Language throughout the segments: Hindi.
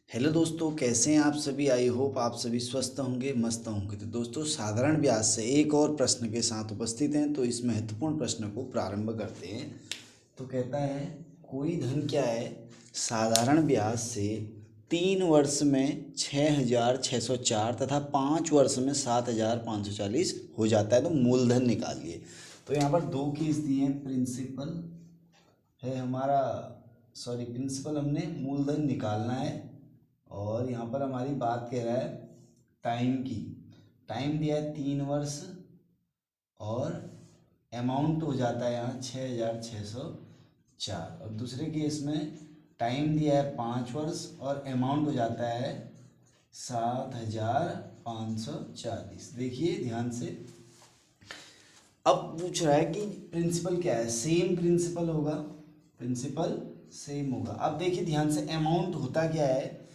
हेलो दोस्तों, कैसे हैं आप सभी। आई होप आप सभी स्वस्थ होंगे, मस्त होंगे। तो दोस्तों, साधारण ब्याज से एक और प्रश्न के साथ उपस्थित हैं। तो इस महत्वपूर्ण प्रश्न को प्रारंभ करते हैं। तो कहता है, कोई धन क्या है साधारण ब्याज से 3 वर्ष में 6,604 तथा 5 वर्ष में 7,540 हो जाता है, तो मूलधन निकालिए। तो यहाँ पर दो केस दिए हैं। प्रिंसिपल है हमारा, सॉरी, प्रिंसिपल हमने मूलधन निकालना है। और यहाँ पर हमारी बात कह रहा है टाइम की। टाइम दिया है 3 वर्ष और अमाउंट हो जाता है यहाँ 6,604। और दूसरे केस में टाइम दिया है 5 वर्ष और अमाउंट हो जाता है 7,540। देखिए ध्यान से, अब पूछ रहा है कि प्रिंसिपल क्या है। सेम प्रिंसिपल होगा, प्रिंसिपल सेम होगा। अब देखिए ध्यान से, अमाउंट होता क्या है,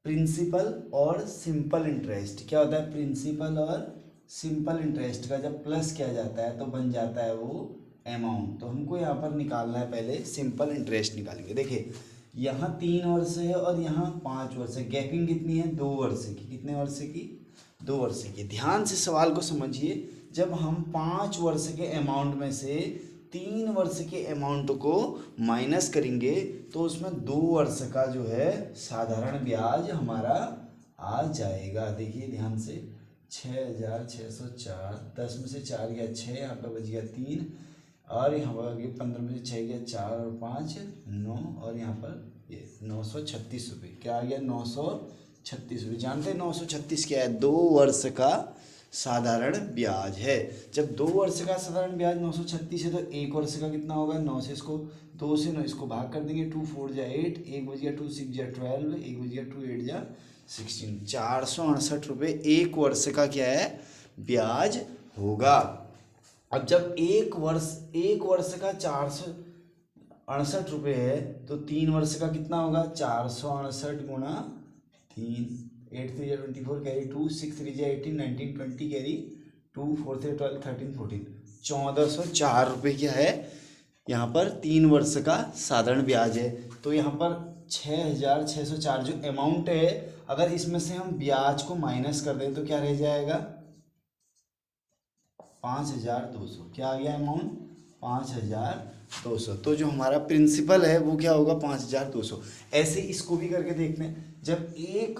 प्रिंसिपल और सिंपल इंटरेस्ट। क्या होता है, प्रिंसिपल और सिंपल इंटरेस्ट का जब प्लस किया जाता है तो बन जाता है वो अमाउंट। तो हमको यहाँ पर निकालना है, पहले सिंपल इंटरेस्ट निकालेंगे। देखिए यहाँ 3 वर्ष है और यहाँ 5 वर्ष है। गैपिंग कितनी है, 2 वर्ष की। कितने वर्ष की, 2 वर्ष की। ध्यान से सवाल को समझिए। जब हम 5 वर्ष के अमाउंट में से 3 वर्ष के अमाउंट को माइनस करेंगे तो उसमें 2 वर्ष का जो है साधारण ब्याज हमारा आ जाएगा। देखिए ध्यान से, 6,604, 10 में से 4 गया 6, यहाँ पर बच गया 3, और यहाँ पर गया 15 में से 6 गया 4 और 5 9, और यहाँ पर ये 936 रुपये। क्या आ गया, 936 रुपये। जानते हैं 936 क्या है, 2 वर्ष का साधारण ब्याज है। जब 2 वर्ष का साधारण ब्याज 936 है तो 1 वर्ष का कितना होगा, 9 से इसको 2 से 9 इसको भाग कर देंगे। 2 4 जा 8, 1 बज गया 2 6 जा 12, 1 बज गया 2 8 जा 16। 468 रुपये 1 वर्ष का क्या है, ब्याज होगा। अब जब 1 वर्ष का 468 रुपये है तो 3 वर्ष का कितना होगा, 468 गुणा 3। 8 3 24 कैरी 2, 6 3 18 19 20 कैरी 2, 4 3 12 13 14। 1,404 रुपये क्या है यहाँ पर 3 वर्ष का साधारण ब्याज है। तो यहाँ पर 6,604 जो अमाउंट है, अगर इसमें से हम ब्याज को माइनस कर दें तो क्या रह जाएगा, 5,200। क्या आ गया अमाउंट, 5,200। तो जो हमारा प्रिंसिपल है वो क्या होगा, 5,200। ऐसे इसको भी करके देखते हैं। जब एक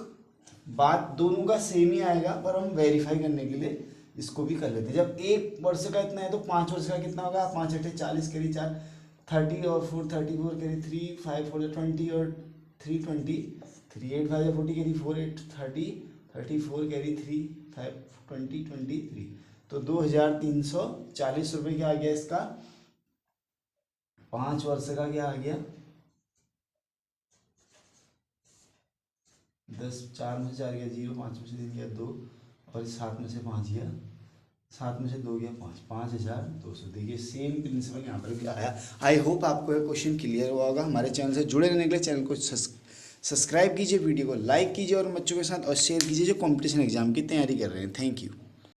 बात दोनों का सेम ही आएगा, पर हम वेरीफाई करने के लिए इसको भी कर लेते हैं। जब 1 वर्ष का इतना है तो 5 वर्ष का कितना होगा, 5 8 40 कैरी 4, 30 और 4 34 कैरी 3, 5 4 20 और 3 20, 3 8 5 40 कैरी 4 8 30, 34 कैरी 3 5 20 23। तो 2,340 रुपये क्या आ गया इसका, 5 वर्ष का क्या आ गया, 10 4 में से 4 गया 0, 5 में से 3 गया 2, और 7 में से 5 गया, 7 में से 2 गया 5, 5,200। देखिए सेम प्रिंसिपल यहाँ पर भी आया। आई होप आपको यह क्वेश्चन क्लियर हुआ होगा। हमारे चैनल से जुड़े रहने के लिए चैनल को सब्सक्राइब कीजिए, वीडियो को लाइक कीजिए और बच्चों के साथ और शेयर कीजिए जो कंपटीशन एग्जाम की तैयारी कर रहे हैं। Thank you.